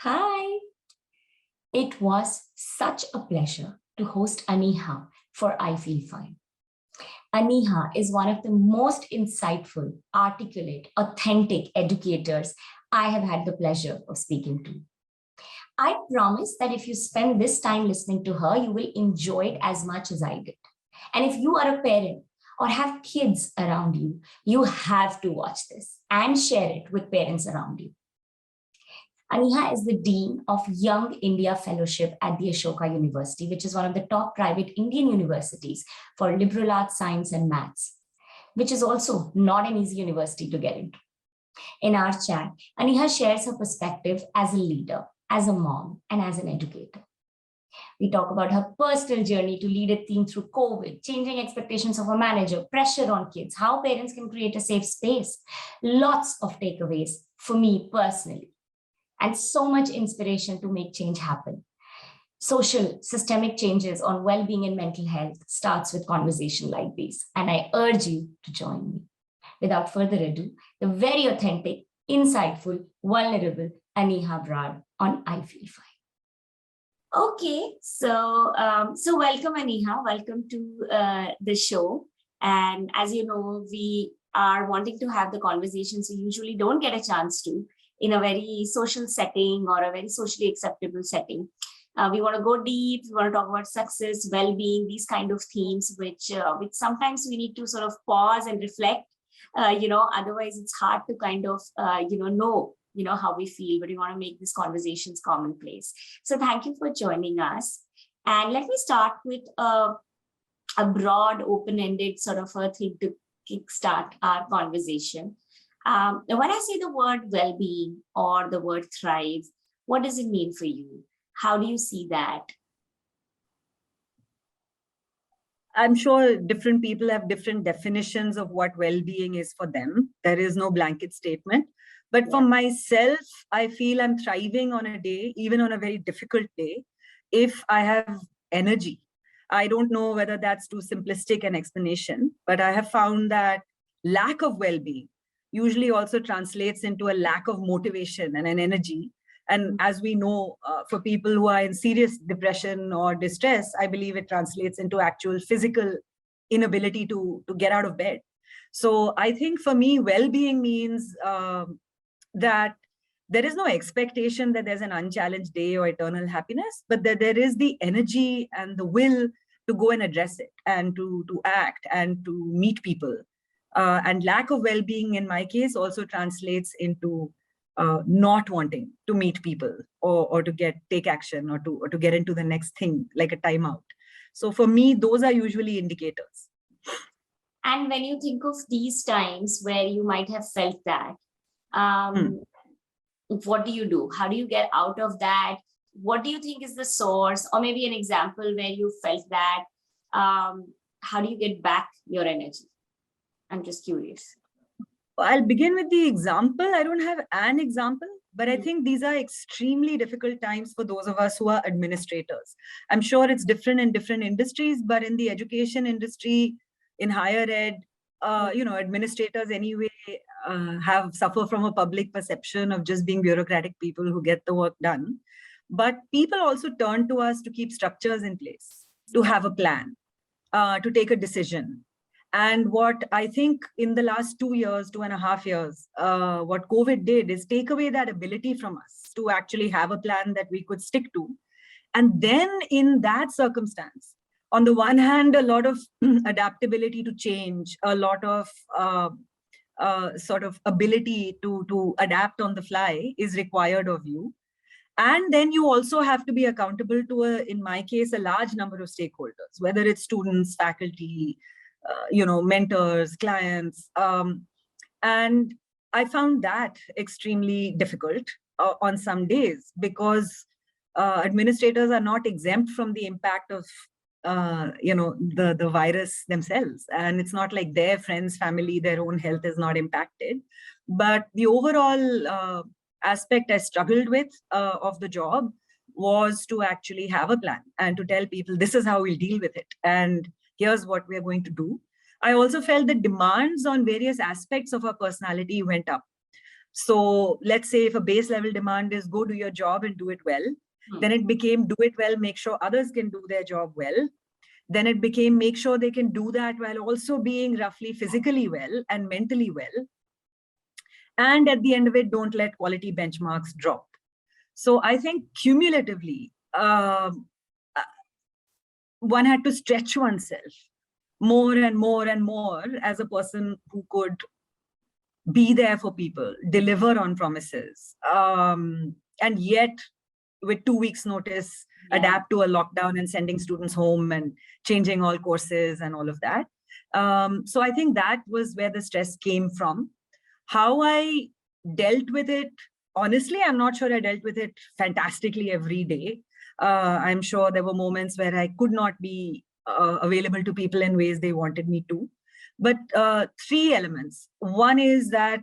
Hi. It was such a pleasure to host Aniha for I Feel Fine. Aniha is one of the most insightful, articulate, authentic educators I have had the pleasure of speaking to. I promise that if you spend this time listening to her, you will enjoy it as much as I did. And if you are a parent or have kids around you, you have to watch this and share it with parents around you. Aniha is the Dean of Young India Fellowship at the Ashoka University, which is one of the top private Indian universities for liberal arts, science, and maths, which is also not an easy university to get into. In our chat, Aniha shares her perspective as a leader, as a mom, and as an educator. We talk about her personal journey to lead a team through COVID, changing expectations of a manager, pressure on kids, how parents can create a safe space. Lots of takeaways for me personally, and so much inspiration to make change happen. Social systemic changes on well-being and mental health starts with conversation like these, and I urge you to join me. Without further ado, the very authentic, insightful, vulnerable Aniha Brar on I Feel Fine. Okay, so welcome Aniha, welcome to the show. And as you know, we are wanting to have the conversations we usually don't get a chance to in a very social setting or a very socially acceptable setting. We want to go deep. We want to talk about success, well-being, these kind of themes, which sometimes we need to sort of pause and reflect. Otherwise it's hard to kind of know how we feel. But we want to make these conversations commonplace. So thank you for joining us. And let me start with a broad, open-ended sort of a thing to kickstart our conversation. When I say the word well-being or the word thrive, what does it mean for you? How do you see that? I'm sure different people have different definitions of what well-being is for them. There is no blanket statement. But for myself, I feel I'm thriving on a day, even on a very difficult day, if I have energy. I don't know whether that's too simplistic an explanation, but I have found that lack of well-being usually also translates into a lack of motivation and an energy. And as we know, for people who are in serious depression or distress, I believe it translates into actual physical inability to get out of bed. So I think for me, well-being means that there is no expectation that there's an unchallenged day or eternal happiness, but that there is the energy and the will to go and address it and to act and to meet people. And lack of well-being in my case also translates into not wanting to meet people or to take action or to get into the next thing, like a timeout. So for me, those are usually indicators. And when you think of these times where you might have felt that, what do you do? How do you get out of that? What do you think is the source? Or maybe an example where you felt that. How do you get back your energy? I'm just curious. I'll begin with the example. I don't have an example, but I think these are extremely difficult times for those of us who are administrators. I'm sure it's different in different industries, but in the education industry, in higher ed, administrators anyway suffer from a public perception of just being bureaucratic people who get the work done. But people also turn to us to keep structures in place, to have a plan, to take a decision. And what I think in the last 2.5 years, what COVID did is take away that ability from us to actually have a plan that we could stick to. And then in that circumstance, on the one hand, a lot of adaptability to change, a lot of sort of ability to adapt on the fly is required of you. And then you also have to be accountable to, in my case, a large number of stakeholders, whether it's students, faculty, mentors, clients. And I found that extremely difficult on some days because administrators are not exempt from the impact of the virus themselves. And it's not like their friends, family, their own health is not impacted. But the overall aspect I struggled with of the job was to actually have a plan and to tell people, this is how we'll deal with it. And here's what we're going to do. I also felt the demands on various aspects of our personality went up. So let's say if a base level demand is go do your job and do it well, then it became do it well, make sure others can do their job well. Then it became make sure they can do that while also being roughly physically well and mentally well. And at the end of it, don't let quality benchmarks drop. So I think cumulatively, one had to stretch oneself more and more and more as a person who could be there for people, deliver on promises, and yet with 2 weeks notice, adapt to a lockdown and sending students home and changing all courses and all of that. So I think that was where the stress came from. How I dealt with it, honestly, I'm not sure I dealt with it fantastically every day. I'm sure there were moments where I could not be available to people in ways they wanted me to. But 3 elements. One is that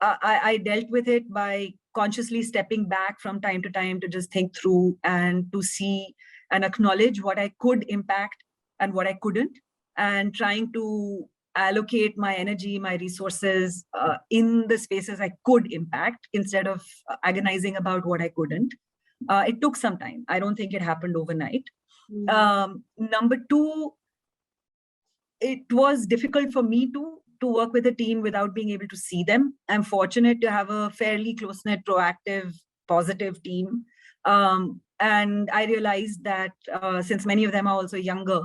I dealt with it by consciously stepping back from time to time to just think through and to see and acknowledge what I could impact and what I couldn't, and trying to allocate my energy, my resources in the spaces I could impact instead of agonizing about what I couldn't. It took some time. I don't think it happened overnight. Number 2, it was difficult for me to work with a team without being able to see them. I'm fortunate to have a fairly close-knit, proactive, positive team. And I realized that since many of them are also younger,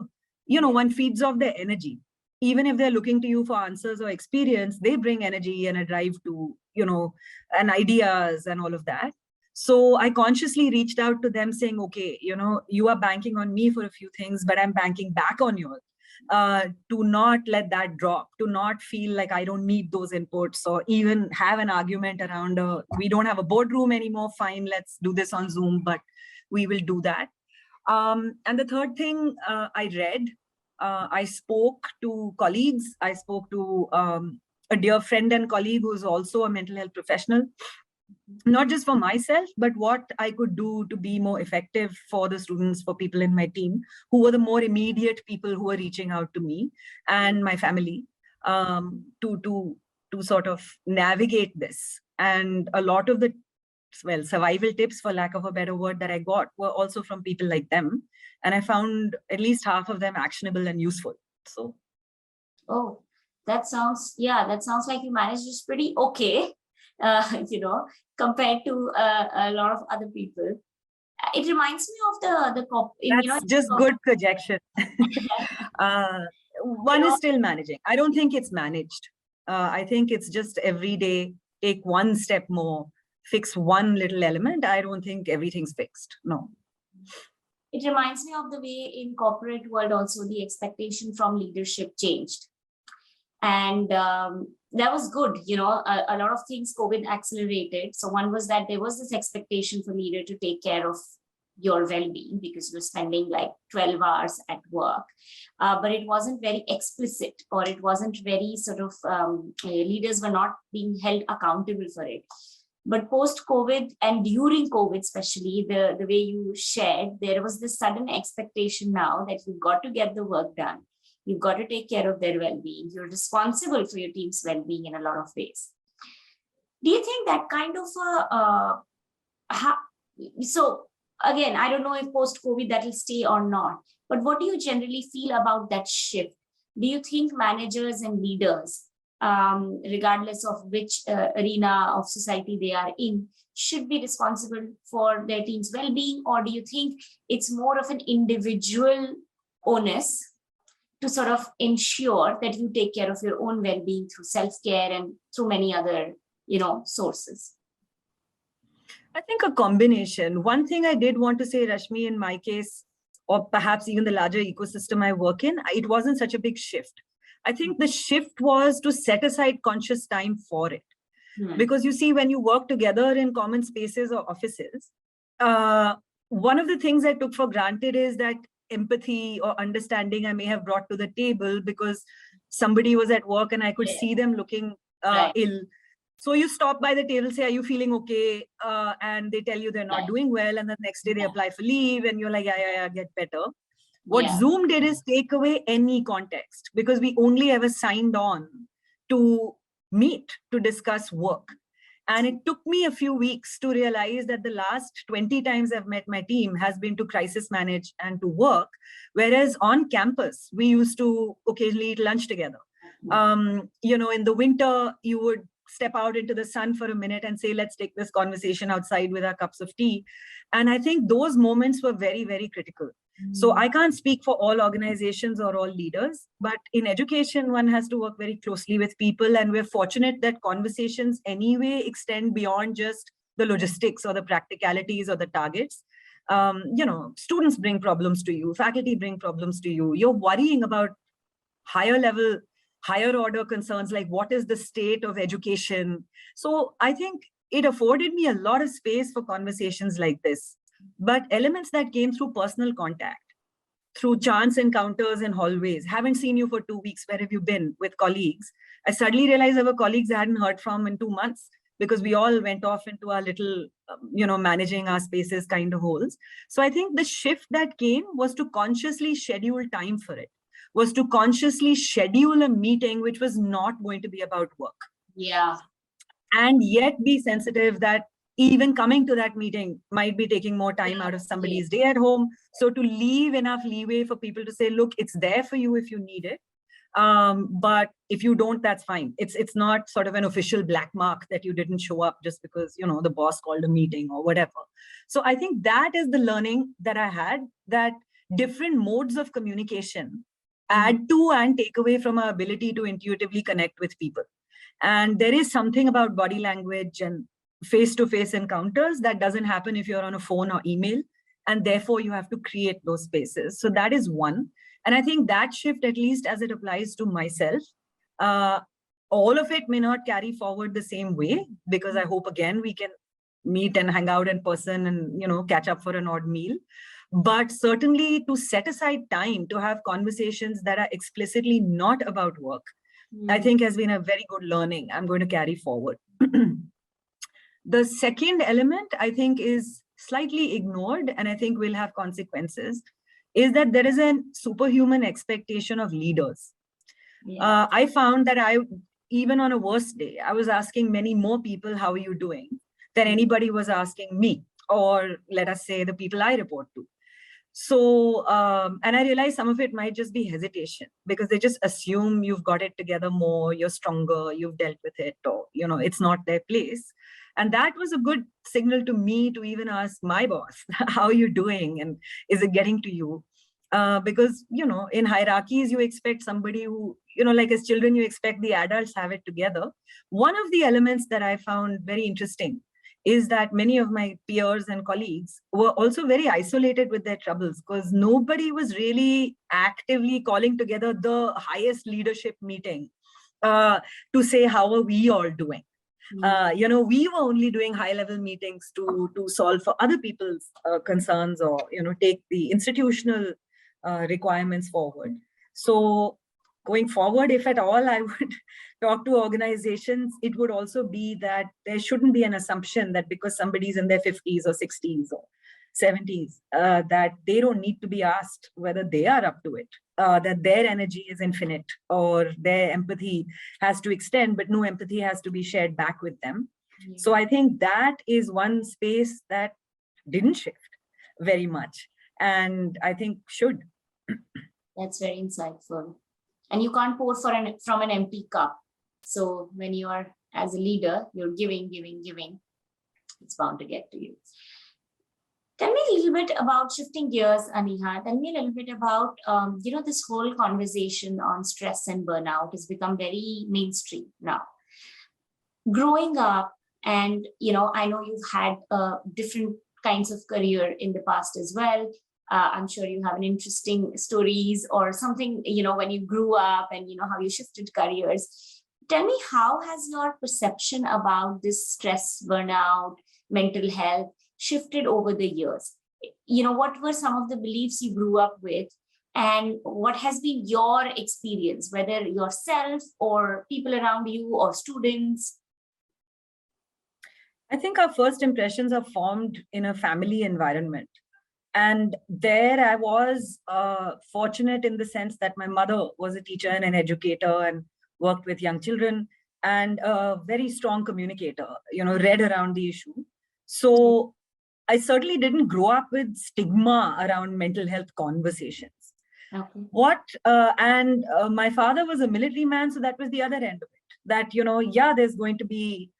one feeds off their energy. Even if they're looking to you for answers or experience, they bring energy and a drive to, and ideas and all of that. So I consciously reached out to them saying, okay, you are banking on me for a few things, but I'm banking back on you. To not let that drop, to not feel like I don't need those inputs or even have an argument around, we don't have a boardroom anymore, fine, let's do this on Zoom, but we will do that. And the third thing, I read, I spoke to colleagues, I spoke to a dear friend and colleague who's also a mental health professional, not just for myself, but what I could do to be more effective for the students, for people in my team, who were the more immediate people who were reaching out to me and my family, to sort of navigate this. And a lot of the, survival tips, for lack of a better word, that I got were also from people like them. And I found at least half of them actionable and useful. So. Oh, that sounds like you managed this pretty okay. Compared to a lot of other people. It reminds me of That's just good projection. One is still managing. I don't think it's managed. I think it's just every day, take one step more, fix one little element. I don't think everything's fixed. No. It reminds me of the way in corporate world also the expectation from leadership changed. And that was good. A lot of things COVID accelerated. So one was that there was this expectation for leader to take care of your well-being because you're spending like 12 hours at work. But it wasn't very explicit, or it wasn't very sort of, leaders were not being held accountable for it. But post-COVID and during COVID, especially the way you shared, there was this sudden expectation now that you've got to get the work done. You've got to take care of their well-being. You're responsible for your team's well-being in a lot of ways. Do you think that kind of so again, I don't know if post-COVID that will stay or not, but what do you generally feel about that shift? Do you think managers and leaders, regardless of which arena of society they are in, should be responsible for their team's well-being? Or do you think it's more of an individual onus to sort of ensure that you take care of your own well-being through self-care and through many other, sources? I think a combination. One thing I did want to say, Rashmi, in my case, or perhaps even the larger ecosystem I work in, it wasn't such a big shift. I think the shift was to set aside conscious time for it. Because you see, when you work together in common spaces or offices, one of the things I took for granted is that empathy or understanding I may have brought to the table because somebody was at work and I could see them looking ill. So you stop by the table, say, are you feeling okay? And they tell you they're not doing well. And the next day they apply for leave and you're like, yeah, get better. What Zoom did is take away any context, because we only ever signed on to meet to discuss work. And it took me a few weeks to realize that the last 20 times I've met my team has been to crisis manage and to work. Whereas on campus, we used to occasionally eat lunch together. In the winter, you would step out into the sun for a minute and say, let's take this conversation outside with our cups of tea. And I think those moments were very, very critical. So I can't speak for all organizations or all leaders, but in education, one has to work very closely with people. And we're fortunate that conversations anyway extend beyond just the logistics or the practicalities or the targets. Students bring problems to you, faculty bring problems to you. You're worrying about higher level, higher order concerns like what is the state of education. So I think it afforded me a lot of space for conversations like this. But elements that came through personal contact, through chance encounters in hallways, haven't seen you for 2 weeks, where have you been, with colleagues. I suddenly realized there were colleagues I hadn't heard from in 2 months because we all went off into our little, managing our spaces kind of holes. So I think the shift that came was to consciously schedule time for it, was to consciously schedule a meeting which was not going to be about work. Yeah. And yet be sensitive that even coming to that meeting might be taking more time out of somebody's day at home. So to leave enough leeway for people to say, look, it's there for you if you need it. But if you don't, that's fine. It's not sort of an official black mark that you didn't show up just because, the boss called a meeting or whatever. So I think that is the learning that I had, that different modes of communication add to and take away from our ability to intuitively connect with people. And there is something about body language and face-to-face encounters that doesn't happen if you're on a phone or email. And therefore, you have to create those spaces. So that is one. And I think that shift, at least as it applies to myself, all of it may not carry forward the same way, because I hope, again, we can meet and hang out in person and, catch up for an odd meal. But certainly to set aside time to have conversations that are explicitly not about work, I think has been a very good learning I'm going to carry forward. The second element, I think, is slightly ignored, and I think will have consequences, is that there is a superhuman expectation of leaders. Yeah. I found that even on a worst day, I was asking many more people, how are you doing, than anybody was asking me, or let us say the people I report to. So, and I realized some of it might just be hesitation, because they just assume you've got it together more, you're stronger, you've dealt with it, or, it's not their place. And that was a good signal to me to even ask my boss, how are you doing? And is it getting to you? Because, in hierarchies, you expect somebody who, like as children, you expect the adults have it together. One of the elements that I found very interesting is that many of my peers and colleagues were also very isolated with their troubles, because nobody was really actively calling together the highest leadership meeting to say, how are we all doing? We were only doing high-level meetings to solve for other people's concerns, or, take the institutional requirements forward. So going forward, if at all I would talk to organizations, it would also be that there shouldn't be an assumption that because somebody's in their 50s or 60s or 70s, that they don't need to be asked whether they are up to it, that their energy is infinite, or their empathy has to extend, but no empathy has to be shared back with them. Yeah. So I think that is one space that didn't shift very much, and I think should. That's very insightful. And you can't pour from an empty cup. So when you are, as a leader, you're giving, it's bound to get to you. Tell me a little bit about, shifting gears, Aniha. Tell me a little bit about, this whole conversation on stress and burnout has become very mainstream now. Growing up, and, I know you've had different kinds of career in the past as well. I'm sure you have an interesting stories or something, when you grew up and, how you shifted careers. Tell me, how has your perception about this stress, burnout, mental health shifted over the years? What were some of the beliefs you grew up with, and what has been your experience, whether yourself or people around you or students? I think our first impressions are formed in a family environment. And there I was fortunate in the sense that my mother was a teacher and an educator and worked with young children. and a very strong communicator, read around the issue. So I certainly didn't grow up with stigma around mental health conversations. Okay. And my father was a military man, so that was the other end of it. That, there's going to be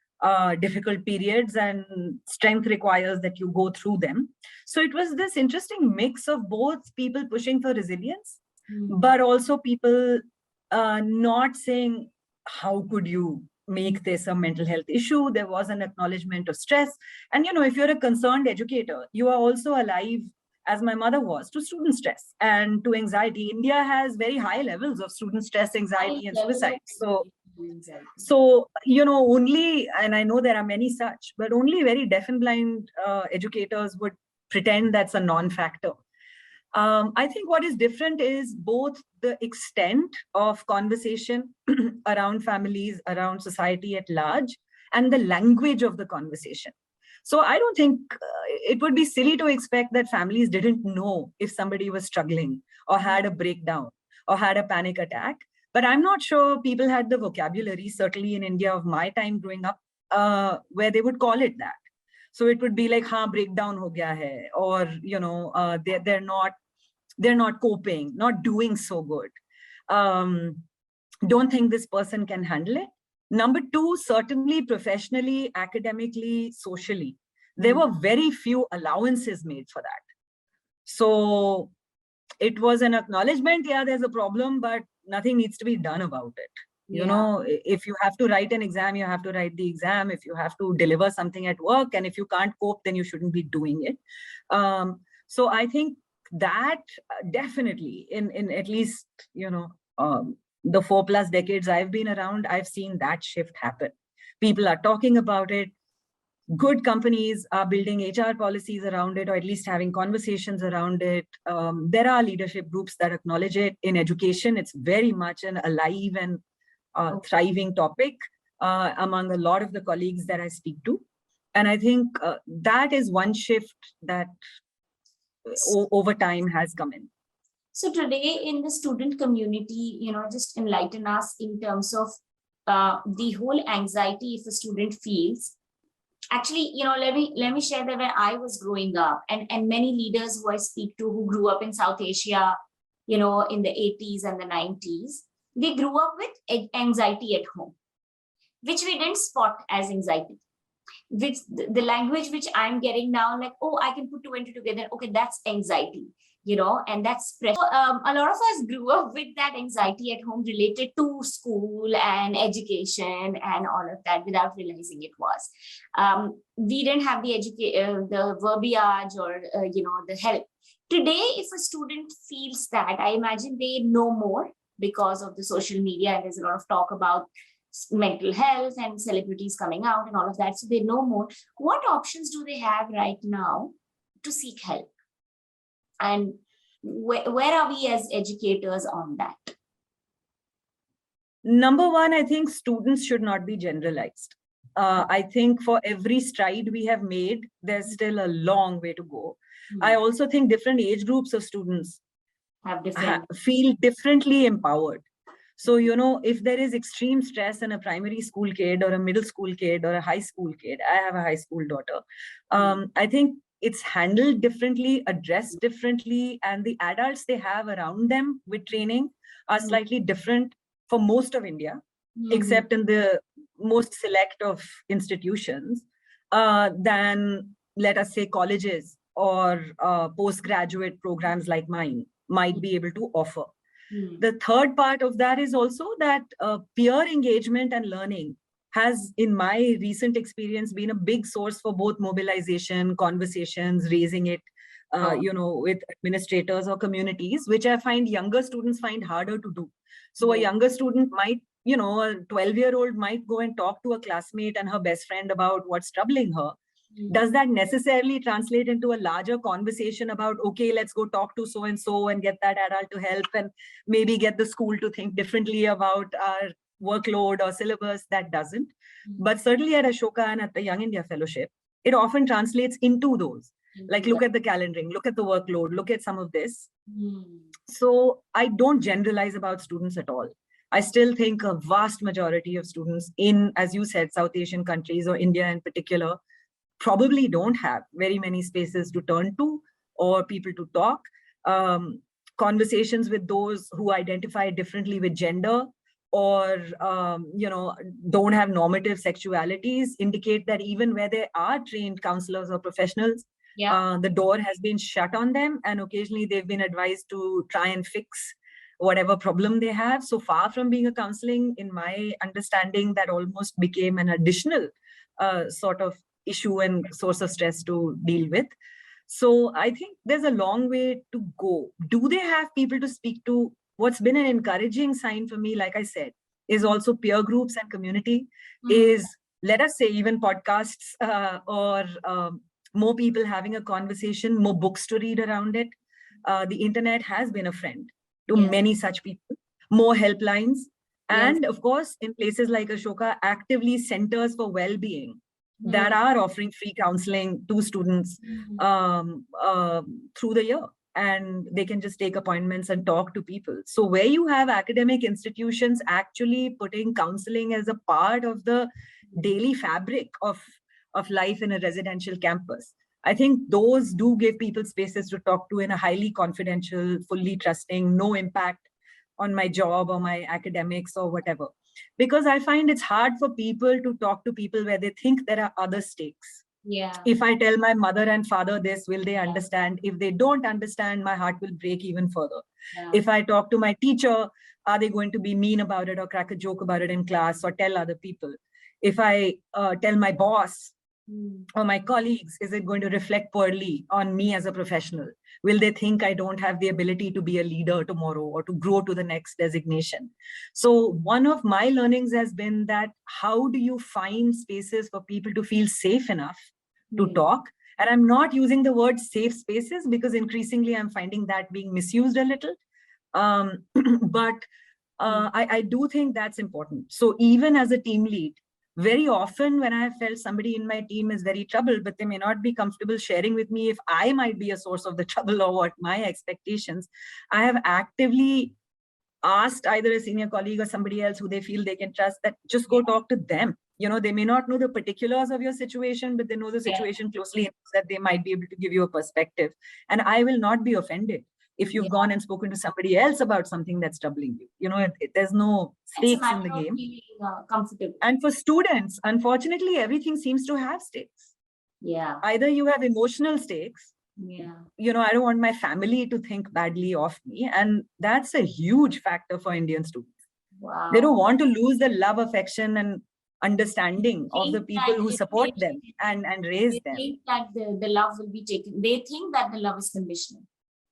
difficult periods and strength requires that you go through them. So it was this interesting mix of both people pushing for resilience, but also people not saying, how could you make this a mental health issue? There was an acknowledgement of stress. And, if you're a concerned educator, you are also alive, as my mother was, to student stress and to anxiety. India has very high levels of student stress, anxiety, and suicide. So, only, and I know there are many such, but only very deaf and blind educators would pretend that's a non-factor. I think what is different is both the extent of conversation around families, around society at large, and the language of the conversation. So I don't think it would be silly to expect that families didn't know if somebody was struggling or had a breakdown or had a panic attack. But I'm not sure people had the vocabulary, certainly in India of my time growing up, where they would call it that. So it would be like, "Ha, breakdown ho gaya hai," or they're not coping, not doing so good. Don't think this person can handle it. Number two, certainly professionally, academically, socially, there were very few allowances made for that. So it was an acknowledgement, yeah, there's a problem, but nothing needs to be done about it. If you have to write an exam, you have to write the exam. If you have to deliver something at work, and if you can't cope, then you shouldn't be doing it. So I think that definitely in at least, the 4+ decades I've been around, I've seen that shift happen. People are talking about it. Good companies are building HR policies around it, or at least having conversations around it. There are leadership groups that acknowledge it. In education, it's very much an alive and thriving topic among a lot of the colleagues that I speak to. And I think that is one shift that over time has come in. So today in the student community, just enlighten us in terms of the whole anxiety if a student feels. Actually, let me share that when I was growing up, and many leaders who I speak to who grew up in South Asia, in the 80s and the 90s, they grew up with anxiety at home, which we didn't spot as anxiety. Which the language which I'm getting now, like, oh, I can put 2 and 2 together. Okay, that's anxiety, and that's pressure. So, a lot of us grew up with that anxiety at home related to school and education and all of that without realizing it was. We didn't have the verbiage or, the help. Today, if a student feels that, I imagine they know more because of the social media, and there's a lot of talk about mental health and celebrities coming out and all of that, so they know more. What options do they have right now to seek help, and where are we as educators on that? Number one, I think students should not be generalized. I think for every stride we have made, there's still a long way to go. I also think different age groups of students feel differently empowered. So, if there is extreme stress in a primary school kid or a middle school kid or a high school kid, I have a high school daughter, I think it's handled differently, addressed differently, and the adults they have around them with training are slightly different for most of India, except in the most select of institutions, than, let us say, colleges or postgraduate programs like mine might be able to offer. The third part of that is also that peer engagement and learning has, in my recent experience, been a big source for both mobilization, conversations, raising it, with administrators or communities, which I find younger students find harder to do. So a younger student might, a 12-year-old might go and talk to a classmate and her best friend about what's troubling her. Does that necessarily translate into a larger conversation about, okay, let's go talk to so-and-so and get that adult to help and maybe get the school to think differently about our workload or syllabus? That doesn't. But certainly at Ashoka and at the Young India Fellowship, it often translates into those. Like, look at the calendaring, look at the workload, look at some of this. So I don't generalize about students at all. I still think a vast majority of students in, as you said, South Asian countries or India in particular, probably don't have very many spaces to turn to or people to talk. Um, Conversations with those who identify differently with gender or don't have normative sexualities indicate that even where there are trained counselors or professionals, the door has been shut on them, and occasionally they've been advised to try and fix whatever problem they have. So far from being a counseling, in my understanding, that almost became an additional sort of issue and source of stress to deal with. So I think there's a long way to go. Do they have people to speak to? What's been an encouraging sign for me, like I said, is also peer groups and community, is, let us say, even podcasts or more people having a conversation, more books to read around it. The internet has been a friend to many such people, more helplines. And of course, in places like Ashoka, actively centers for well-being that are offering free counseling to students through the year. And they can just take appointments and talk to people. So where you have academic institutions actually putting counseling as a part of the daily fabric of life in a residential campus, I think those do give people spaces to talk to in a highly confidential, fully trusting, no impact on my job or my academics or whatever. Because I find it's hard for people to talk to people where they think there are other stakes. If I tell my mother and father this, will they understand? If they don't understand, my heart will break even further. If I talk to my teacher, are they going to be mean about it or crack a joke about it in class or tell other people? If I tell my boss or my colleagues, is it going to reflect poorly on me as a professional? Will they think I don't have the ability to be a leader tomorrow or to grow to the next designation? So one of my learnings has been that how do you find spaces for people to feel safe enough to talk? And I'm not using the word safe spaces because increasingly I'm finding that being misused a little. But I do think that's important. So even as a team lead, very often when I have felt somebody in my team is very troubled, but they may not be comfortable sharing with me if I might be a source of the trouble or what my expectations, I have actively asked either a senior colleague or somebody else who they feel they can trust that just go talk to them. They may not know the particulars of your situation, but they know the situation closely enough that they might be able to give you a perspective. And I will not be offended if you've gone and spoken to somebody else about something that's troubling you. There's no stakes in the game. Feeling, comfortable. And for students, unfortunately, everything seems to have stakes. Either you have emotional stakes. I don't want my family to think badly of me. And that's a huge factor for Indian students. They don't want to lose the love, affection, and understanding of the people who support them and raise them. They think that the love will be taken. They think that the love is conditional.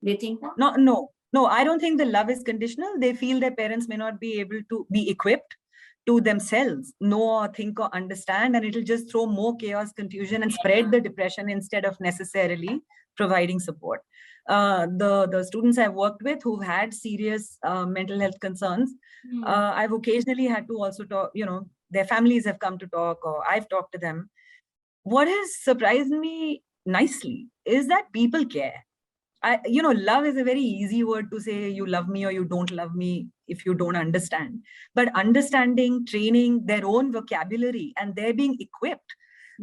They think that? No, I don't think the love is conditional. They feel their parents may not be able to be equipped to themselves know or think or understand, and it'll just throw more chaos, confusion, and spread the depression instead of necessarily providing support. The students I've worked with who've had serious mental health concerns, I've occasionally had to also talk, their families have come to talk or I've talked to them. What has surprised me nicely is that people care. Love is a very easy word to say, you love me or you don't love me if you don't understand. But understanding, training their own vocabulary, and they're being equipped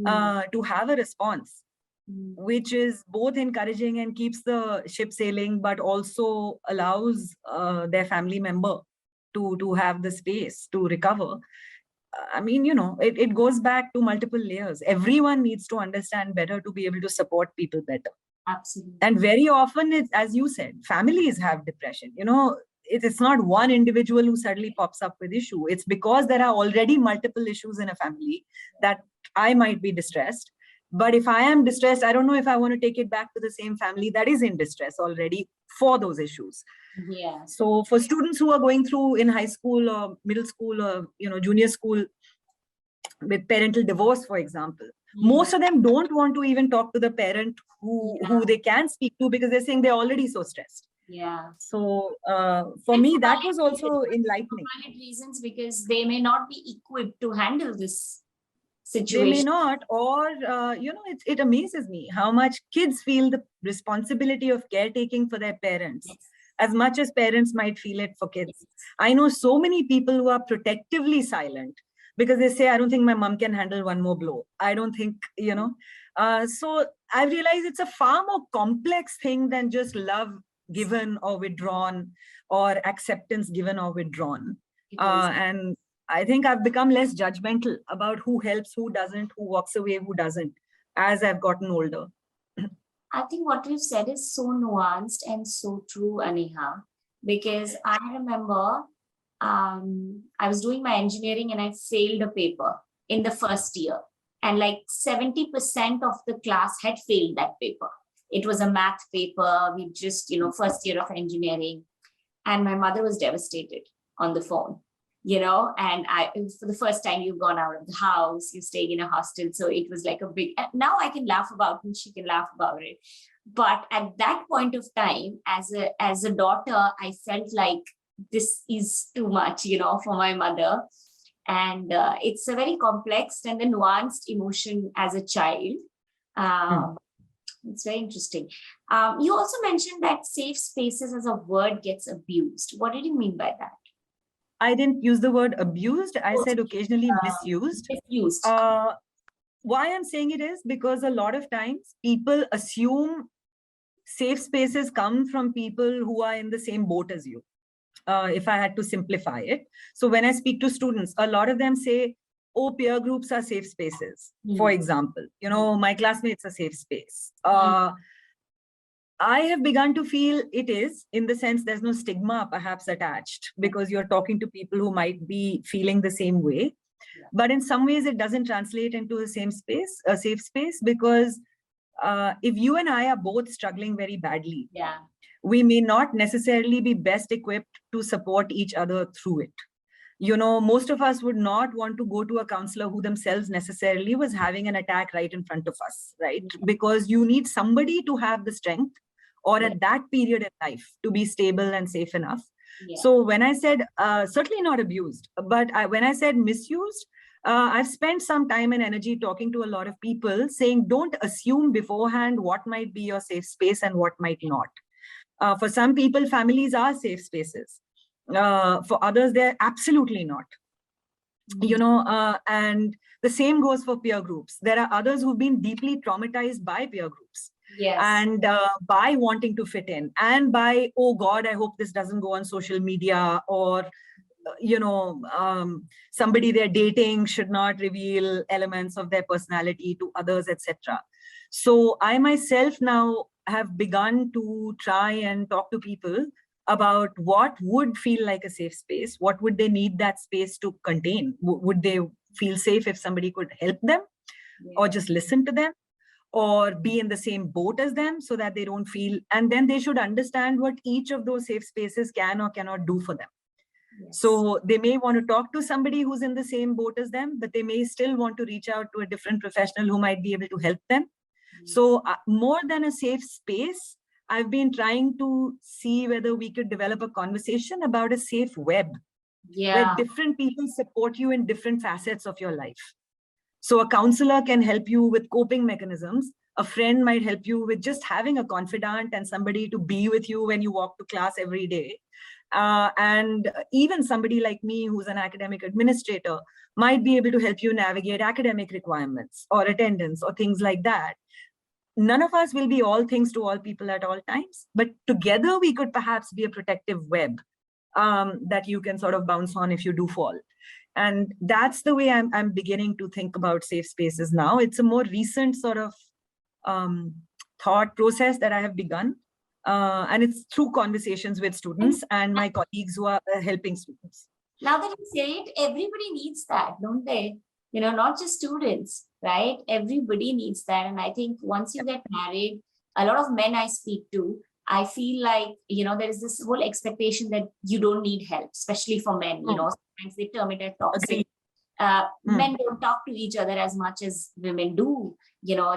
to have a response, which is both encouraging and keeps the ship sailing, but also allows their family member to have the space to recover. I mean, it goes back to multiple layers. Everyone needs to understand better to be able to support people better. Absolutely. And very often, it's, as you said, families have depression. It's not one individual who suddenly pops up with issue. It's because there are already multiple issues in a family that I might be distressed. But if I am distressed, I don't know if I want to take it back to the same family that is in distress already for those issues. So for students who are going through in high school or middle school or junior school with parental divorce, for example, most of them don't want to even talk to the parent who they can speak to because they're saying they're already so stressed. So for me, that was also enlightening. Reasons because they may not be equipped to handle this situation. They may not, or it amazes me how much kids feel the responsibility of caretaking for their parents as much as parents might feel it for kids. I know so many people who are protectively silent because they say, I don't think my mom can handle one more blow. I don't think, so I realize it's a far more complex thing than just love given or withdrawn, or acceptance given or withdrawn. And I think I've become less judgmental about who helps, who doesn't, who walks away, who doesn't, as I've gotten older. I think what you've said is so nuanced and so true, Aniha, because I remember I was doing my engineering and I failed a paper in the first year. And like 70% of the class had failed that paper. It was a math paper. We just, first year of engineering. And my mother was devastated on the phone, and for the first time you've gone out of the house, you're staying in a hostel. So it was like a big, now I can laugh about it and she can laugh about it. But at that point of time, as a daughter, I felt like this is too much, for my mother. And it's a very complex and a nuanced emotion as a child. It's very interesting. You also mentioned that safe spaces as a word gets abused. What did you mean by that? I didn't use the word abused. I said occasionally misused. Misused. Why I'm saying it is because a lot of times people assume safe spaces come from people who are in the same boat as you. If I had to simplify it. So when I speak to students, a lot of them say, oh, peer groups are safe spaces. For example, my classmates are safe space. I have begun to feel it is, in the sense there's no stigma perhaps attached because you're talking to people who might be feeling the same way. But in some ways it doesn't translate into a safe space, because if you and I are both struggling very badly, we may not necessarily be best equipped to support each other through it. Most of us would not want to go to a counselor who themselves necessarily was having an attack right in front of us, right? Because you need somebody to have the strength, or at that period in life, to be stable and safe enough. So when I said, certainly not abused, but when I said misused, I've spent some time and energy talking to a lot of people saying, don't assume beforehand what might be your safe space and what might not. For some people, families are safe spaces. For others, they're absolutely not. And the same goes for peer groups. There are others who've been deeply traumatized by peer groups. And by wanting to fit in, and by, oh God, I hope this doesn't go on social media, or somebody they're dating should not reveal elements of their personality to others, etc. So I myself now have begun to try and talk to people about what would feel like a safe space. What would they need that space to contain? Would they feel safe if somebody could help them, or just listen to them, or be in the same boat as them, so that they don't feel, and then they should understand what each of those safe spaces can or cannot do for them. So they may want to talk to somebody who's in the same boat as them, but they may still want to reach out to a different professional who might be able to help them. So more than a safe space, I've been trying to see whether we could develop a conversation about a safe web, where different people support you in different facets of your life. So a counselor can help you with coping mechanisms. A friend might help you with just having a confidant and somebody to be with you when you walk to class every day. And even somebody like me, who's an academic administrator, might be able to help you navigate academic requirements or attendance or things like that. None of us will be all things to all people at all times, but together we could perhaps be a protective web that you can sort of bounce on if you do fall. And that's the way I'm beginning to think about safe spaces now. It's a more recent sort of thought process that I have begun. And it's through conversations with students and my colleagues who are helping students. Now that you say it, everybody needs that, don't they? Not just students, right? Everybody needs that. And I think once you get married, a lot of men I speak to, I feel like, there is this whole expectation that you don't need help, especially for men. Sometimes they term it as toxic. Men don't talk to each other as much as women do,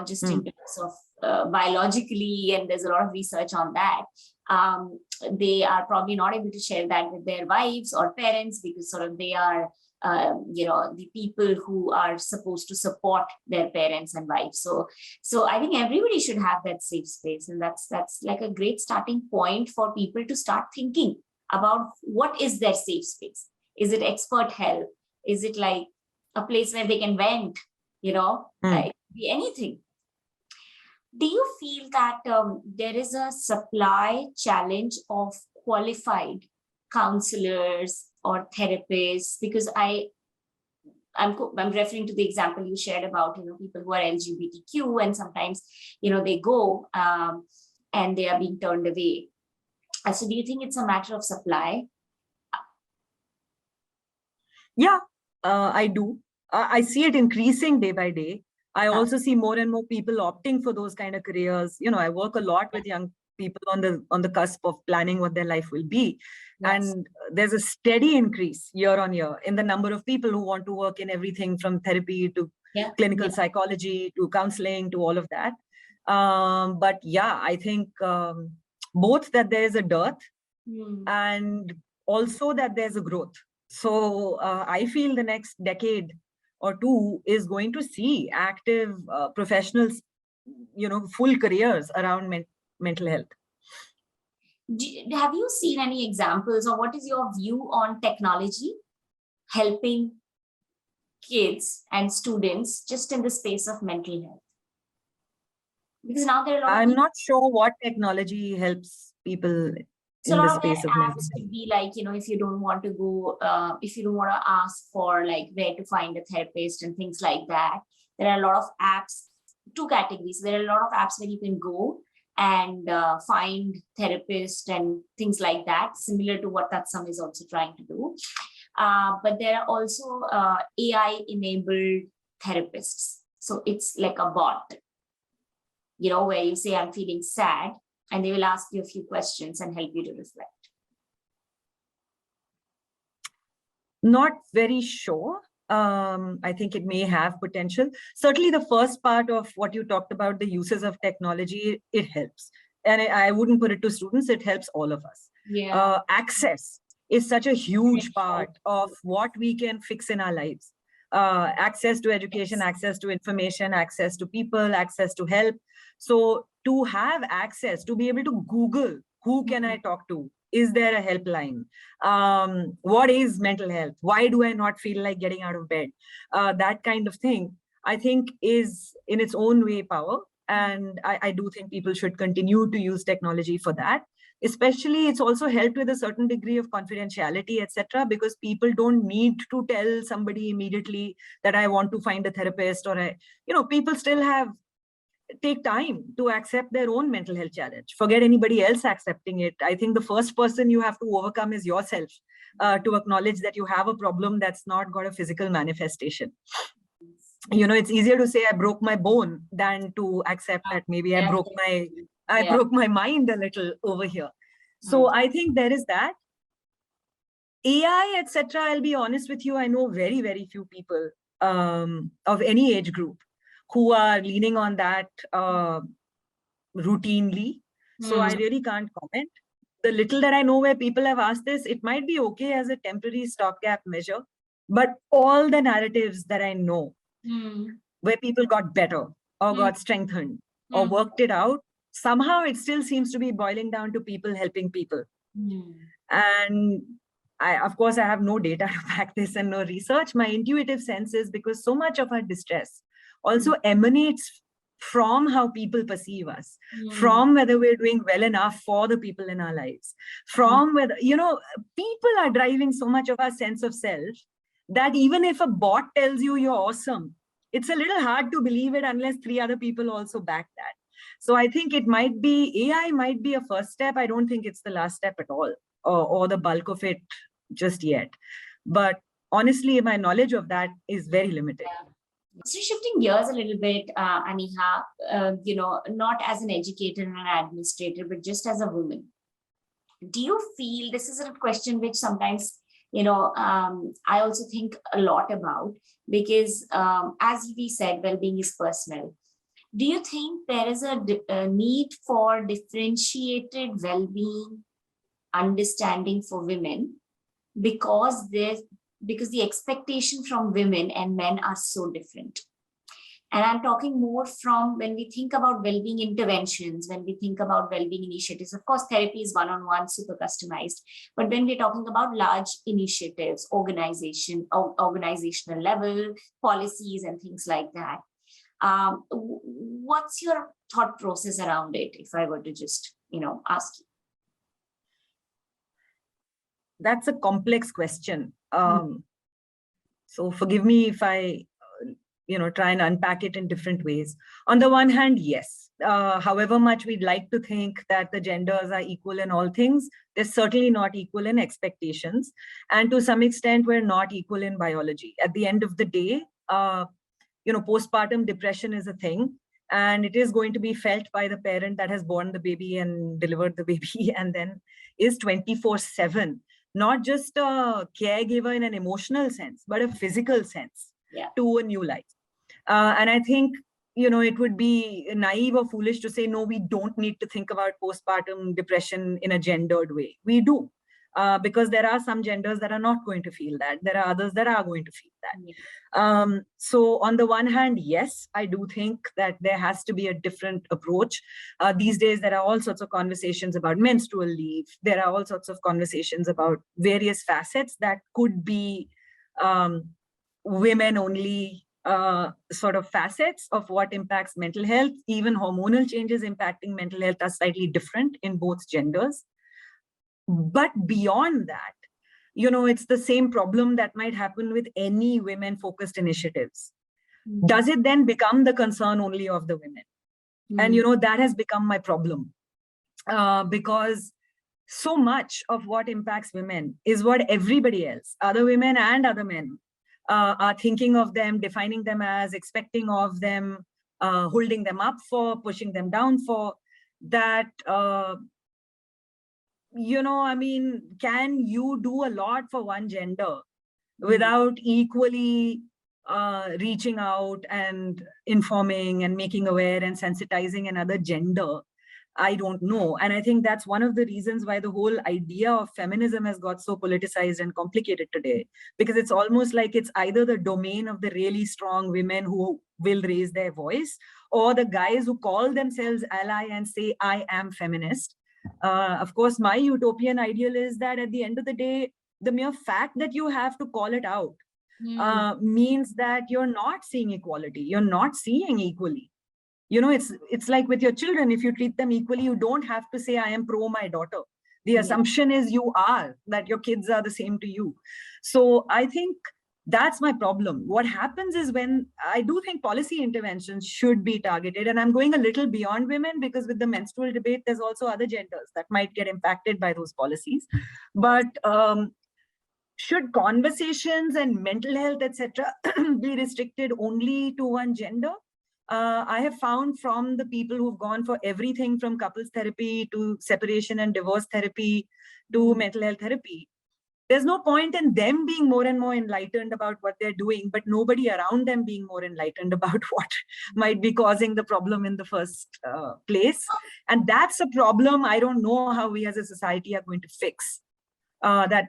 just in terms of biologically, and there's a lot of research on that. They are probably not able to share that with their wives or parents because sort of they are the people who are supposed to support their parents and wives. So I think everybody should have that safe space, and that's like a great starting point for people to start thinking about what is their safe space. Is it expert help? Is it like a place where they can vent? It could be anything. Do you feel that there is a supply challenge of qualified counselors or therapists? Because I'm referring to the example you shared about people who are LGBTQ, and sometimes they go and they are being turned away. So do you think it's a matter of supply? Yeah, I do. I see it increasing day by day. I also see more and more people opting for those kind of careers. I work a lot with young people on the cusp of planning what their life will be. Yes. And there's a steady increase year on year in the number of people who want to work in everything from therapy to clinical psychology to counseling to all of that. But yeah, I think both that there's a dearth and also that there's a growth. So I feel the next decade or two is going to see active professionals, full careers around mental health. Have you seen any examples, or what is your view on technology helping kids and students just in the space of mental health? Because now there are a lot I'm not sure what technology helps people in the space of mental health. Could be like, if you don't want to go, if you don't want to ask for like where to find a therapist and things like that, there are a lot of apps, two categories. There are a lot of apps where you can go and find therapists and things like that, similar to what Tatsam is also trying to do. But there are also AI-enabled therapists. So it's like a bot, where you say, I'm feeling sad, and they will ask you a few questions and help you to reflect. Not very sure. I think it may have potential. Certainly the first part of what you talked about, the uses of technology, it helps. And I wouldn't put it to students, it helps all of us. Yeah. Access is such a huge part of what we can fix in our lives. Access to education, access to information, access to people, access to help. So to have access, to be able to Google, who can I talk to? Is there a helpline? What is mental health? Why do I not feel like getting out of bed? That kind of thing, I think, is in its own way power. And I do think people should continue to use technology for that. Especially, it's also helped with a certain degree of confidentiality, etc., because people don't need to tell somebody immediately that I want to find a therapist, or people still take time to accept their own mental health challenge. Forget anybody else accepting it. I think the first person you have to overcome is yourself, to acknowledge that you have a problem that's not got a physical manifestation. It's easier to say I broke my bone than to accept that maybe I broke my mind a little over here. So I think there is that. AI, etc. I'll be honest with you, I know very, very few people of any age group who are leaning on that routinely. So I really can't comment. The little that I know where people have asked this, it might be okay as a temporary stopgap measure, but all the narratives that I know where people got better or got strengthened or worked it out, somehow it still seems to be boiling down to people helping people. And of course, I have no data to back this and no research. My intuitive sense is because so much of our distress also emanates from how people perceive us, from whether we're doing well enough for the people in our lives, from whether, people are driving so much of our sense of self that even if a bot tells you you're awesome, it's a little hard to believe it unless 3 other people also back that. So I think AI might be a first step. I don't think it's the last step at all, or the bulk of it just yet. But honestly, my knowledge of that is very limited. So shifting gears a little bit, Aniha, not as an educator and an administrator, but just as a woman, do you feel, this is a question which sometimes, I also think a lot about, because as we said, well-being is personal. Do you think there is a need for differentiated well-being understanding for women, because because the expectation from women and men are so different. And I'm talking more from when we think about well-being interventions, when we think about well-being initiatives. Of course, therapy is one-on-one, super customized. But when we're talking about large initiatives, organizational level, policies, and things like that, what's your thought process around it, if I were to just, ask you? That's a complex question. So forgive me if I try and unpack it in different ways. On the one hand, yes, however much we'd like to think that the genders are equal in all things, they're certainly not equal in expectations. And to some extent, we're not equal in biology. At the end of the day, postpartum depression is a thing, and it is going to be felt by the parent that has born the baby and delivered the baby and then is 24/7, not just a caregiver in an emotional sense, but a physical sense to a new life. And I think, it would be naive or foolish to say, no, we don't need to think about postpartum depression in a gendered way. We do, because there are some genders that are not going to feel that. There are others that are going to feel that. So on the one hand, yes, I do think that there has to be a different approach. These days, there are all sorts of conversations about menstrual leave. There are all sorts of conversations about various facets that could be women only sort of facets of what impacts mental health. Even hormonal changes impacting mental health are slightly different in both genders. But beyond that, it's the same problem that might happen with any women-focused initiatives. Does it then become the concern only of the women? And, that has become my problem, because so much of what impacts women is what everybody else, other women and other men, are thinking of them, defining them as, expecting of them, holding them up for, pushing them down for, that, can you do a lot for one gender without equally reaching out and informing and making aware and sensitizing another gender? I don't know. And I think that's one of the reasons why the whole idea of feminism has got so politicized and complicated today, because it's almost like it's either the domain of the really strong women who will raise their voice, or the guys who call themselves ally and say, I am feminist. Of course, my utopian ideal is that at the end of the day, the mere fact that you have to call it out means that you're not seeing equality, you're not seeing equally. It's like with your children, if you treat them equally, you don't have to say, I am pro my daughter. The assumption is you are, that your kids are the same to you. So I think that's my problem. What happens is, when I do think policy interventions should be targeted, and I'm going a little beyond women, because with the menstrual debate, there's also other genders that might get impacted by those policies. But should conversations and mental health, etc., be restricted only to one gender? I have found from the people who've gone for everything from couples therapy to separation and divorce therapy to mental health therapy, there's no point in them being more and more enlightened about what they're doing, but nobody around them being more enlightened about what might be causing the problem in the first place. And that's a problem I don't know how we as a society are going to fix. That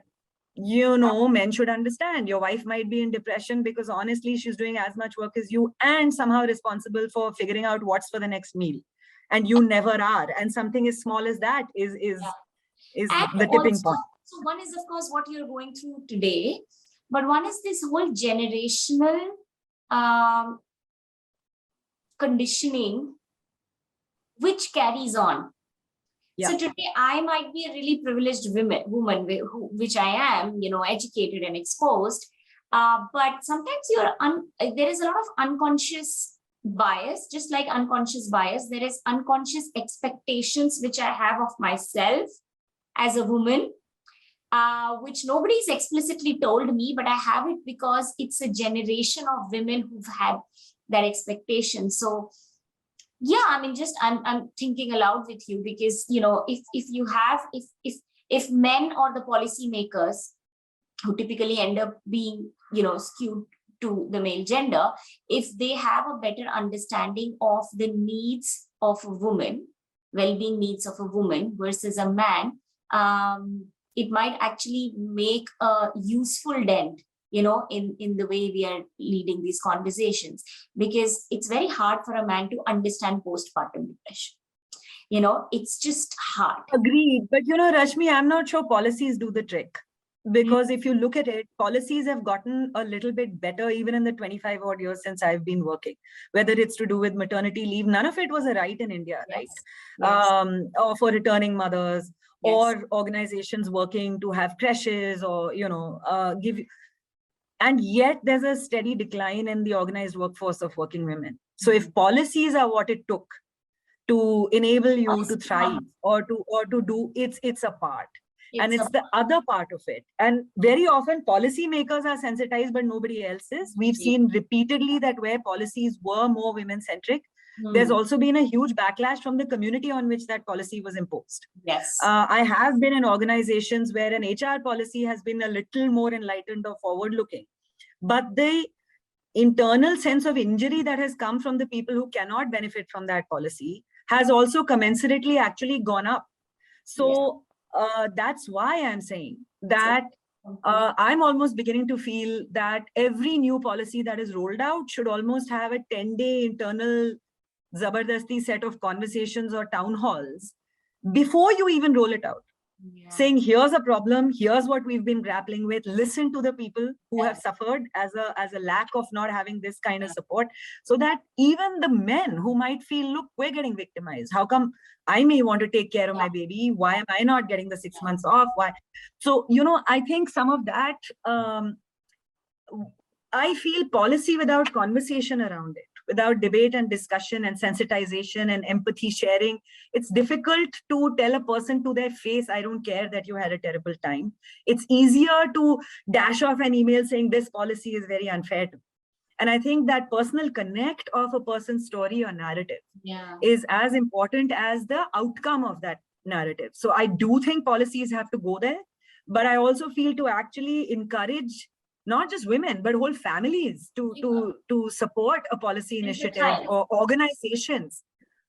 men should understand your wife might be in depression because honestly, she's doing as much work as you and somehow responsible for figuring out what's for the next meal. And you never are. And something as small as that is the tipping point. So one is, of course, what you're going through today, but one is this whole generational conditioning, which carries on. So today I might be a really privileged woman, which I am, educated and exposed. But sometimes there is a lot of unconscious bias, just like unconscious bias. There is unconscious expectations which I have of myself as a woman, which nobody's explicitly told me, but I have it because it's a generation of women who've had that expectation. So I'm thinking aloud with you, because if men or the policymakers, who typically end up being skewed to the male gender, if they have a better understanding of the needs of a woman, well-being needs of a woman versus a man, it might actually make a useful dent in the way we are leading these conversations, because it's very hard for a man to understand postpartum depression. It's just hard. Agreed. But Rashmi, I'm not sure policies do the trick. Because if you look at it, policies have gotten a little bit better even in the 25 odd years since I've been working. Whether it's to do with maternity leave, none of it was a right in India, Yes. right? Yes. Or for returning mothers, Yes. or organizations working to have creches, or give. And yet there's a steady decline in the organized workforce of working women. So if policies are what it took to enable you to thrive or to do, it's a part. And it's the other part of it. And very often policymakers are sensitized, but nobody else is. We've seen repeatedly that where policies were more women-centric, there's also been a huge backlash from the community on which that policy was imposed. Yes. I have been in organizations where an HR policy has been a little more enlightened or forward-looking. But the internal sense of injury that has come from the people who cannot benefit from that policy has also commensurately actually gone up. So that's why I'm saying that I'm almost beginning to feel that every new policy that is rolled out should almost have a 10-day internal Zabardasti set of conversations or town halls before you even roll it out. Saying, here's a problem, here's what we've been grappling with, listen to the people who have suffered as a lack of not having this kind of support, so that even the men who might feel, look, we're getting victimized, how come I may want to take care of my baby, why am I not getting the 6 months off, why? So I think some of that, I feel policy without conversation around it, without debate and discussion and sensitization and empathy sharing, it's difficult to tell a person to their face, I don't care that you had a terrible time. It's easier to dash off an email saying this policy is very unfair to me. And I think that personal connect of a person's story or narrative is as important as the outcome of that narrative. So I do think policies have to go there, but I also feel to actually encourage not just women, but whole families to support a policy initiative, or organizations.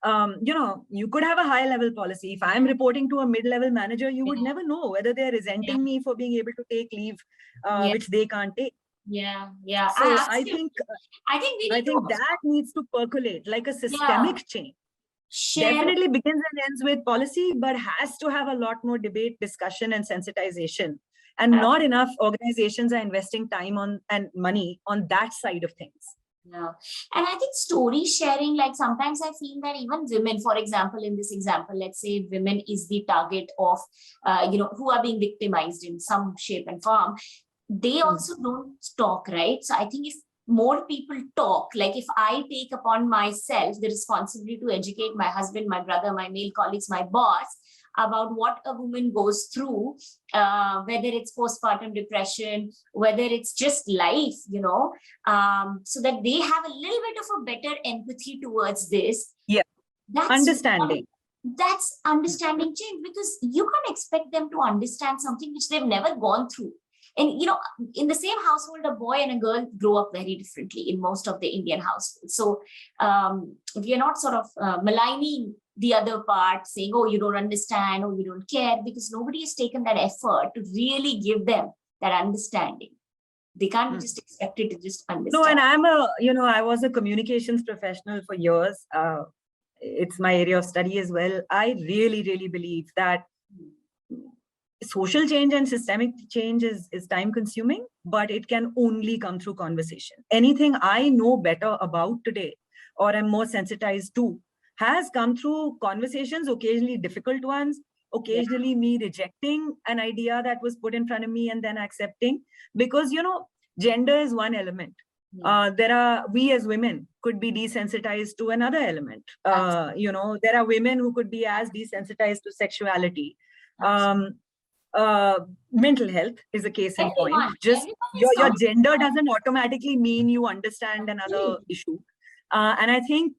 You could have a high-level policy. If I'm reporting to a mid-level manager, you would never know whether they're resenting me for being able to take leave, which they can't take. So I think that needs to percolate like a systemic change. Definitely begins and ends with policy, but has to have a lot more debate, discussion, and sensitization. And not enough organizations are investing time on and money on that side of things. Yeah. And I think story sharing, like sometimes I feel that even women, for example, in this example, let's say women is the target of, who are being victimized in some shape and form, they also don't talk, right? So I think if more people talk, like if I take upon myself the responsibility to educate my husband, my brother, my male colleagues, my boss, about what a woman goes through, whether it's postpartum depression, whether it's just life, so that they have a little bit of a better empathy towards this. Yeah, understanding. That's understanding change, because you can't expect them to understand something which they've never gone through. And, in the same household, a boy and a girl grow up very differently in most of the Indian households. So we are not sort of maligning the other part, saying, oh, you don't understand, or you don't care, because nobody has taken that effort to really give them that understanding. They can't be just expected to just understand. No, and I was a communications professional for years. It's my area of study as well. I really, really believe that social change and systemic change is time consuming, but it can only come through conversation. Anything I know better about today, or am more sensitized to, has come through conversations, occasionally difficult ones, occasionally me rejecting an idea that was put in front of me and then accepting, because, gender is one element. We as women could be desensitized to another element. There are women who could be as desensitized to sexuality. Mental health is a case in point. Just your gender doesn't automatically mean you understand another issue. And I think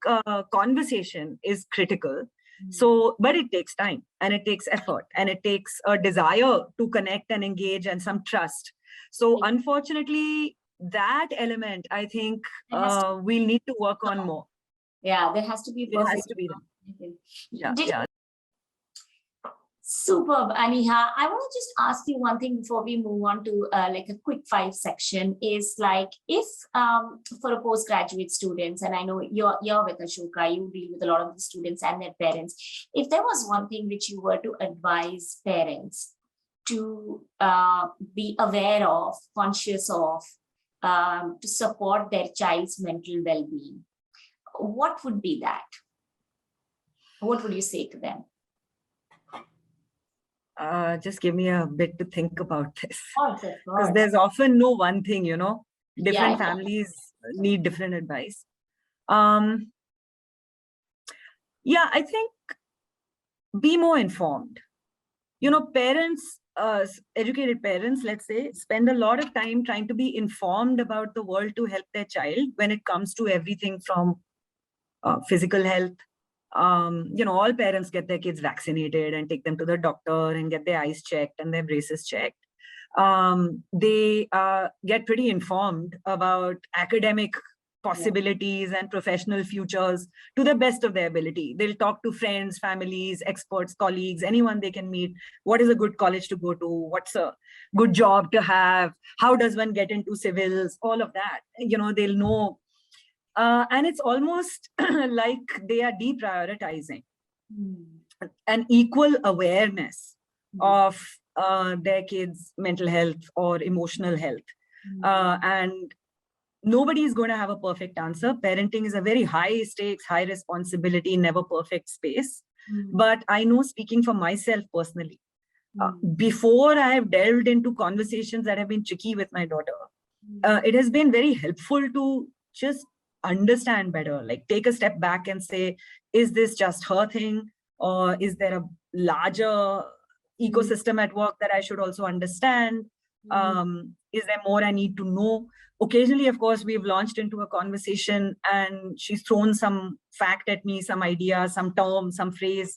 conversation is critical. So, but it takes time, and it takes effort, and it takes a desire to connect and engage, and some trust. So unfortunately, that element, I think we'll need to work on more. Yeah, there has to be. It has to be done. Yeah. Superb, Aniha. I want to just ask you one thing before we move on to like a quick five section. Is like if for a postgraduate students, and I know you're with Ashoka, you deal with a lot of the students and their parents. If there was one thing which you were to advise parents to be aware of, conscious of, to support their child's mental well-being, what would be that? What would you say to them? Just give me a bit to think about this. Of Because course. there's often no one thing, you know, different Yeah. families need different advice. Yeah, I think be more informed. You know, parents, educated parents, let's say, spend a lot of time trying to be informed about the world to help their child when it comes to everything from physical health. You know, all parents get their kids vaccinated and take them to the doctor and get their eyes checked and their braces checked. They get pretty informed about academic possibilities and professional futures to the best of their ability. They'll talk to friends, families, experts, colleagues, anyone they can meet. What is a good college to go to? What's a good job to have? How does one get into civils? All of that. You know, they'll know. And it's almost like they are deprioritizing an equal awareness of their kids' mental health or emotional health. And nobody is going to have a perfect answer. Parenting is a very high stakes, high responsibility, never perfect space. But I know, speaking for myself personally, before I have delved into conversations that have been tricky with my daughter, it has been very helpful to just understand better, like take a step back and say, is this just her thing? Or is there a larger ecosystem at work that I should also understand? Is there more I need to know? Occasionally, of course, we've launched into a conversation and she's thrown some fact at me, some idea, some term, some phrase,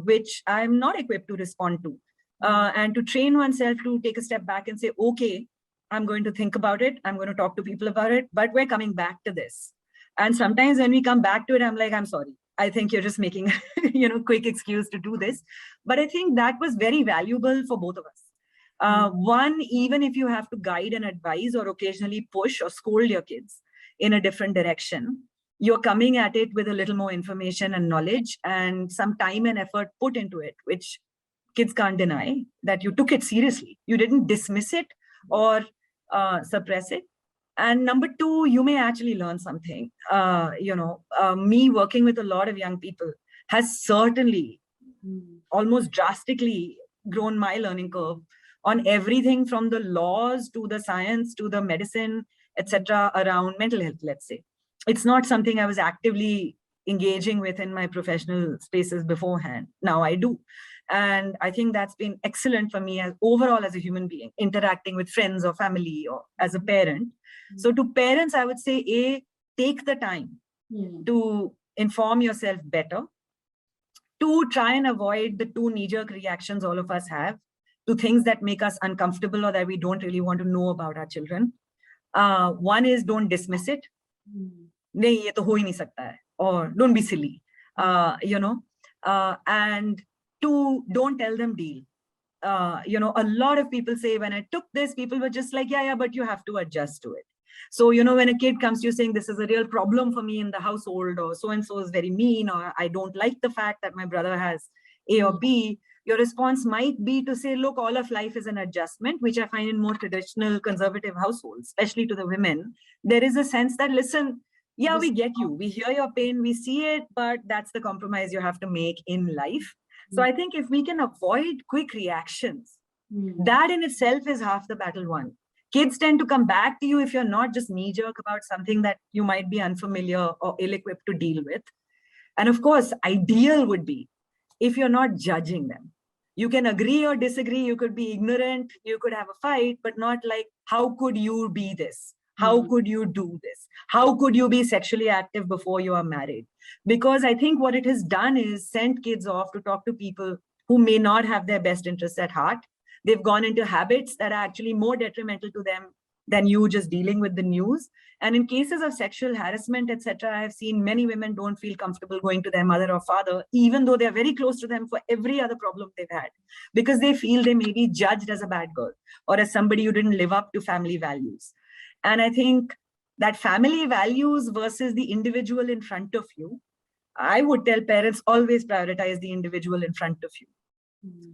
which I'm not equipped to respond to. And to train oneself to take a step back and say, okay, I'm going to think about it. I'm going to talk to people about it, but we're coming back to this. And sometimes when we come back to it, I'm like, I'm sorry. I think you're just making, you know, quick excuse to do this. But I think that was very valuable for both of us. One, even if you have to guide and advise or occasionally push or scold your kids in a different direction, you're coming at it with a little more information and knowledge and some time and effort put into it, which kids can't deny that you took it seriously. You didn't dismiss it or suppress it. And number two, you may actually learn something. Me working with a lot of young people has certainly almost drastically grown my learning curve on everything from the laws to the science to the medicine, etc., around mental health, let's say. It's not something I was actively engaging with in my professional spaces beforehand. Now I do. And I think that's been excellent for me as overall as a human being, interacting with friends or family or as a parent. So to parents, I would say, take the time to inform yourself better. To try and avoid the two knee-jerk reactions all of us have to things that make us uncomfortable or that we don't really want to know about our children. One is don't dismiss it. Nahi, ye to ho hi nahi sakta hai. Or don't be silly. And two, don't tell them deal. A lot of people say when I took this, people were just like, yeah, but you have to adjust to it. So, when a kid comes to you saying this is a real problem for me in the household, or so-and-so is very mean, or I don't like the fact that my brother has A or B, your response might be to say, look, all of life is an adjustment, which I find in more traditional conservative households, especially to the women. There is a sense that, listen, yeah, we get you. We hear your pain, we see it, but that's the compromise you have to make in life. So I think if we can avoid quick reactions, that in itself is half the battle won. Kids tend to come back to you if you're not just knee-jerk about something that you might be unfamiliar or ill-equipped to deal with. And of course, ideal would be if you're not judging them. You can agree or disagree, you could be ignorant, you could have a fight, but not like, how could you be this? How could you do this? How could you be sexually active before you are married? Because I think what it has done is sent kids off to talk to people who may not have their best interests at heart. They've gone into habits that are actually more detrimental to them than you just dealing with the news. And in cases of sexual harassment, etc., I have seen many women don't feel comfortable going to their mother or father, even though they're very close to them, for every other problem they've had, because they feel they may be judged as a bad girl or as somebody who didn't live up to family values. And I think that family values versus the individual in front of you, I would tell parents, always prioritize the individual in front of you.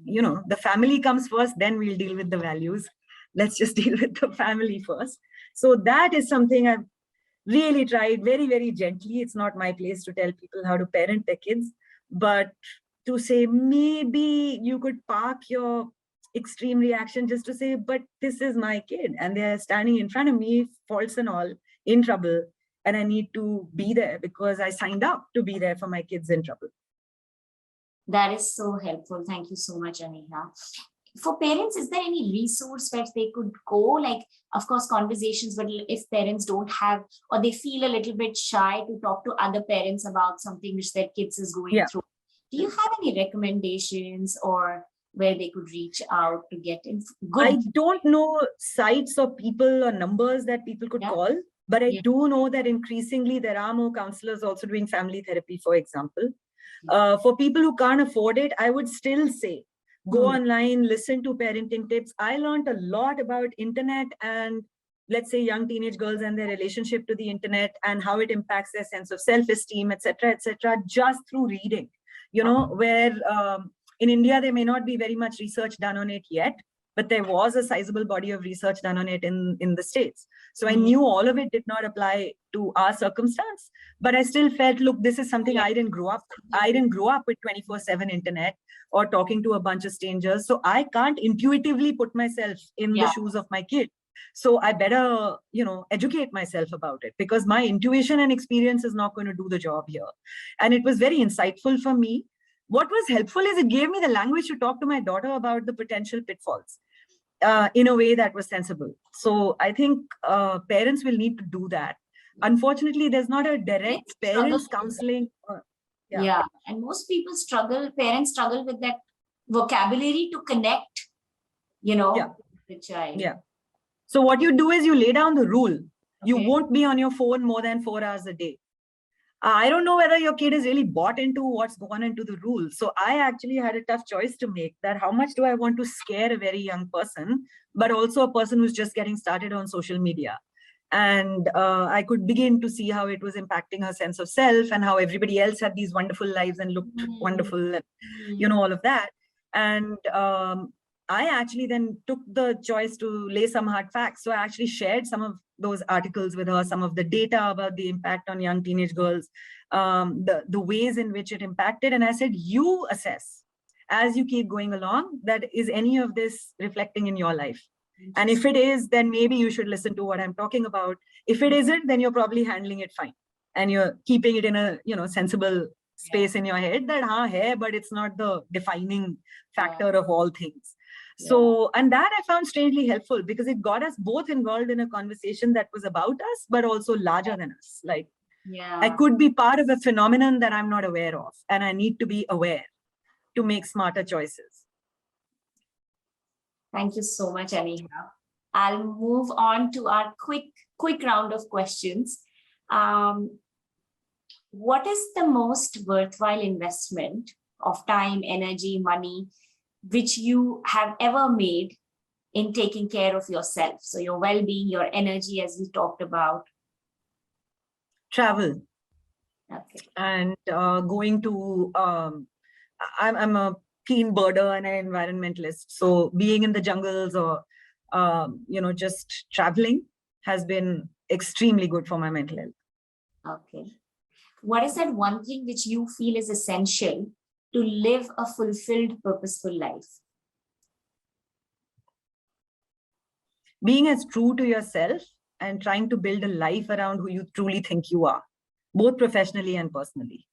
You know, the family comes first, then we'll deal with the values. Let's just deal with the family first. So that is something I've really tried very, very gently. It's not my place to tell people how to parent their kids, but to say, maybe you could park your extreme reaction just to say, but this is my kid and they're standing in front of me, faults and all, in trouble. And I need to be there because I signed up to be there for my kids in trouble. That is so helpful. Thank you so much, Aniha. For parents, is there any resource where they could go? Like, of course, conversations, but if parents don't have, or they feel a little bit shy to talk to other parents about something which their kids is going through, do you have any recommendations or where they could reach out to get in good? I don't know sites or people or numbers that people could call, but I do know that increasingly there are more counselors also doing family therapy, for example. For people who can't afford it, I would still say, go online, listen to parenting tips. I learned a lot about internet and, let's say, young teenage girls and their relationship to the internet and how it impacts their sense of self-esteem, etc., just through reading. You know, where in India, there may not be very much research done on it yet, but there was a sizable body of research done on it in the States. So I knew all of it did not apply to our circumstance, but I still felt, look, this is something I didn't grow up. I didn't grow up with 24/7 internet or talking to a bunch of strangers. So I can't intuitively put myself in the shoes of my kid. So I better, you know, educate myself about it, because my intuition and experience is not going to do the job here. And it was very insightful for me. What was helpful is it gave me the language to talk to my daughter about the potential pitfalls in a way that was sensible. So I think parents will need to do that. Unfortunately, there's not a direct parents counseling. And most people struggle, parents struggle with that vocabulary to connect, you know, the child. So what you do is you lay down the rule. You won't be on your phone more than 4 hours a day. I don't know whether your kid is really bought into what's gone into the rules. So I actually had a tough choice to make, that how much do I want to scare a very young person, but also a person who's just getting started on social media. And I could begin to see how it was impacting her sense of self and how everybody else had these wonderful lives and looked wonderful, and, you know, all of that. And I actually then took the choice to lay some hard facts. So I actually shared some of those articles with her, some of the data about the impact on young teenage girls, the ways in which it impacted. And I said, you assess as you keep going along, that is any of this reflecting in your life? And if it is, then maybe you should listen to what I'm talking about. If it isn't, then you're probably handling it fine. And you're keeping it in a, you know, sensible space in your head that, hai, but it's not the defining factor of all things. So, and that I found strangely helpful, because it got us both involved in a conversation that was about us, but also larger than us. Like, I could be part of a phenomenon that I'm not aware of, and I need to be aware to make smarter choices. Thank you so much, Aniha. I'll move on to our quick round of questions. What is the most worthwhile investment of time, energy, money, which you have ever made in taking care of yourself? So your well-being, your energy, as we talked about. Travel. Okay. And going to, I'm a keen birder and an environmentalist. So being in the jungles or, you know, just traveling has been extremely good for my mental health. Okay. What is that one thing which you feel is essential to live a fulfilled, purposeful life? Being as true to yourself and trying to build a life around who you truly think you are, both professionally and personally.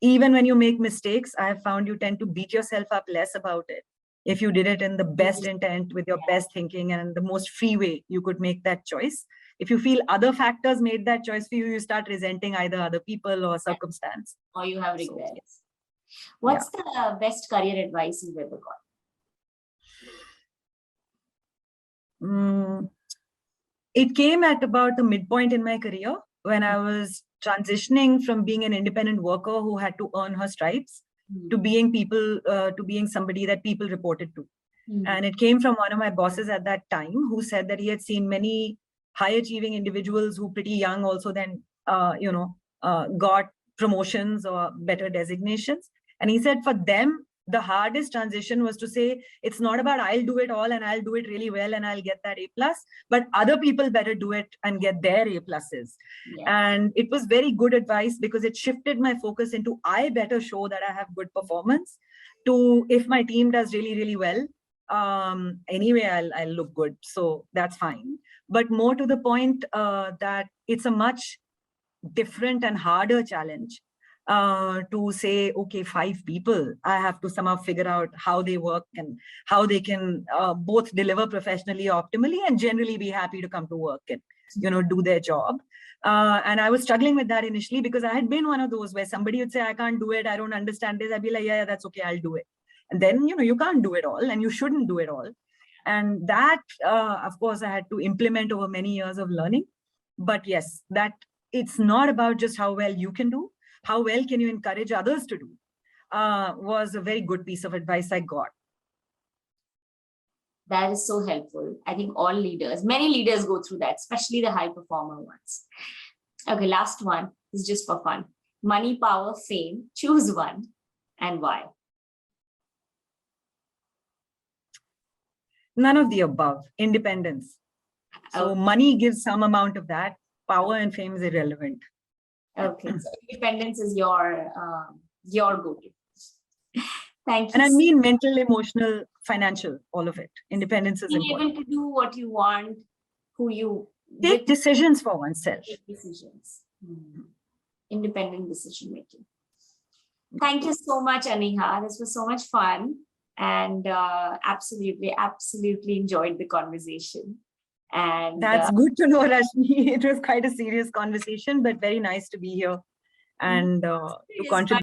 Even when you make mistakes, I have found you tend to beat yourself up less about it. If you did it in the best intent, with your best thinking and the most free way you could make that choice. If you feel other factors made that choice for you, you start resenting either other people or circumstance. Or you have regrets. What's the best career advice you've ever got? It came at about the midpoint in my career when I was transitioning from being an independent worker who had to earn her stripes to being somebody that people reported to. And it came from one of my bosses at that time who said that he had seen many high achieving individuals who pretty young also then, got promotions or better designations. And he said for them, the hardest transition was to say, it's not about I'll do it all and I'll do it really well and I'll get that A plus, but other people better do it and get their A pluses. Yeah. And it was very good advice because it shifted my focus into I better show that I have good performance to if my team does really, really well, anyway, I'll look good. So that's fine. But more to the point that it's a much different and harder challenge to say, okay, 5 people, I have to somehow figure out how they work and how they can both deliver professionally optimally and generally be happy to come to work and, do their job. And I was struggling with that initially because I had been one of those where somebody would say, I can't do it, I don't understand this. I'd be like, yeah, that's okay, I'll do it. And then, you can't do it all and you shouldn't do it all. And that, of course, I had to implement over many years of learning. But yes, that it's not about just how well you can do, how well can you encourage others to do, was a very good piece of advice I got. That is so helpful. I think all leaders, many leaders go through that, especially the high performer ones. Okay, last one is just for fun. Money, power, fame, choose one and why. None of the above. Independence. So money gives some amount of that. Power and fame is irrelevant. Okay, so independence is your go-to. Thank you. And I mean mental, emotional, financial, all of it. Independence is important. Being able to do what you want, who you take decisions for oneself. Take decisions. Independent decision making. Thank you so much, Aniha. This was so much fun. And absolutely enjoyed the conversation. And that's good to know, Rashmi. It was quite a serious conversation, but very nice to be here and to contribute.